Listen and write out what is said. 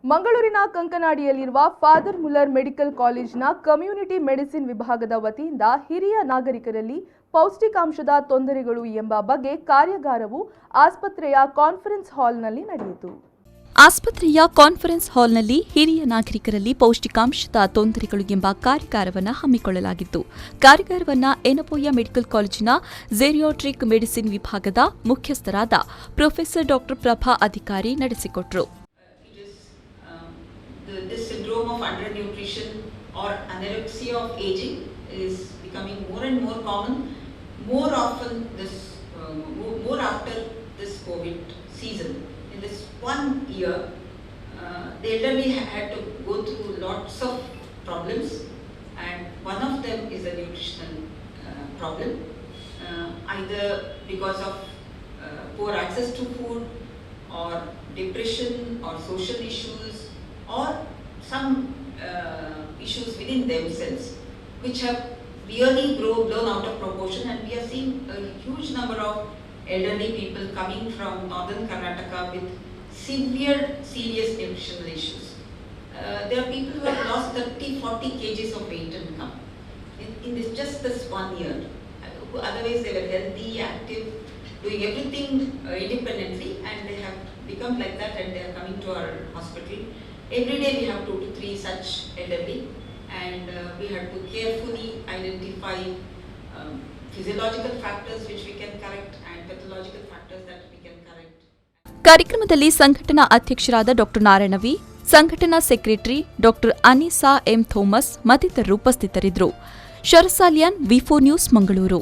ಮಂಗಳೂರಿನ ಕಂಕನಾಡಿಯಲ್ಲಿರುವ father Muller medical ಕಾಲೇಜಿನ community medicine ವಿಭಾಗದ ವತಿಯಿಂದ ಹಿರಿಯ ನಾಗರಿಕರಲ್ಲಿ ಪೌಷ್ಟಿಕಾಂಶದ ತೊಂದರೆಗಳು ಎಂಬ ಬಗ್ಗೆ ಕಾರ್ಯಾಗಾರವು ಆಸ್ಪತ್ರೆಯ ಕಾನ್ಫರೆನ್ಸ್ ಹಾಲ್ನಲ್ಲಿ ನಡೆಯಿತು. ಆಸ್ಪತ್ರೆಯ ಕಾನ್ಫರೆನ್ಸ್ ಹಾಲ್ನಲ್ಲಿ ಹಿರಿಯ ನಾಗರಿಕರಲ್ಲಿ ಪೌಷ್ಟಿಕಾಂಶದ ತೊಂದರೆಗಳು ಎಂಬ ಕಾರ್ಯಾಗಾರವನ್ನು ಹಮ್ಮಿಕೊಳ್ಳಲಾಗಿತ್ತು. ಕಾರ್ಯಾಗಾರವನ್ನು ಎನಪೋಯ ಮೆಡಿಕಲ್ ಕಾಲೇಜಿನ ಝೇರಿಯಾಟ್ರಿಕ್ ಮೆಡಿಸಿನ್ ವಿಭಾಗದ ಮುಖ್ಯಸ್ಥರಾದ ಪ್ರೊಫೆಸರ್ ಡಾ ಪ್ರಭಾ ಅಧಿಕಾರಿ ನಡೆಸಿಕೊಟ್ಟರು. This syndrome of undernutrition or anorexia of aging is becoming more and more common. More often, more after this COVID season. In this 1 year, the elderly had to go through lots of problems, and one of them is a nutritional problem, either because of poor access to food, or depression, or social issues, or some issues within themselves which have really blown out of proportion, and we are seeing a huge number of elderly people coming from northern Karnataka with severe serious nutritional issues. There are people who have lost 30-40 kgs of weight and come in just this 1 year. Otherwise they were healthy, active, doing everything independently, and they have become like that, and they are coming to our hospital. Every day we have 2 to 3 such elderly, and we have to carefully identify physiological factors which we can correct and pathological factors that we can correct. ಕಾರ್ಯಕ್ರಮದಲ್ಲಿ ಸಂಘಟನಾ ಅಧ್ಯಕ್ಷರಾದ ಡಾ Narayana V, ಸಂಘಟನಾ secretary ಡಾ ಅನಿಸಾ M Thomas ಮತ್ತಿತರರು ಉಪಸ್ಥಿತರಿದ್ದರು. ಶರಸಾಲಿಯನ್, ವಿ4 news, Mangaluru.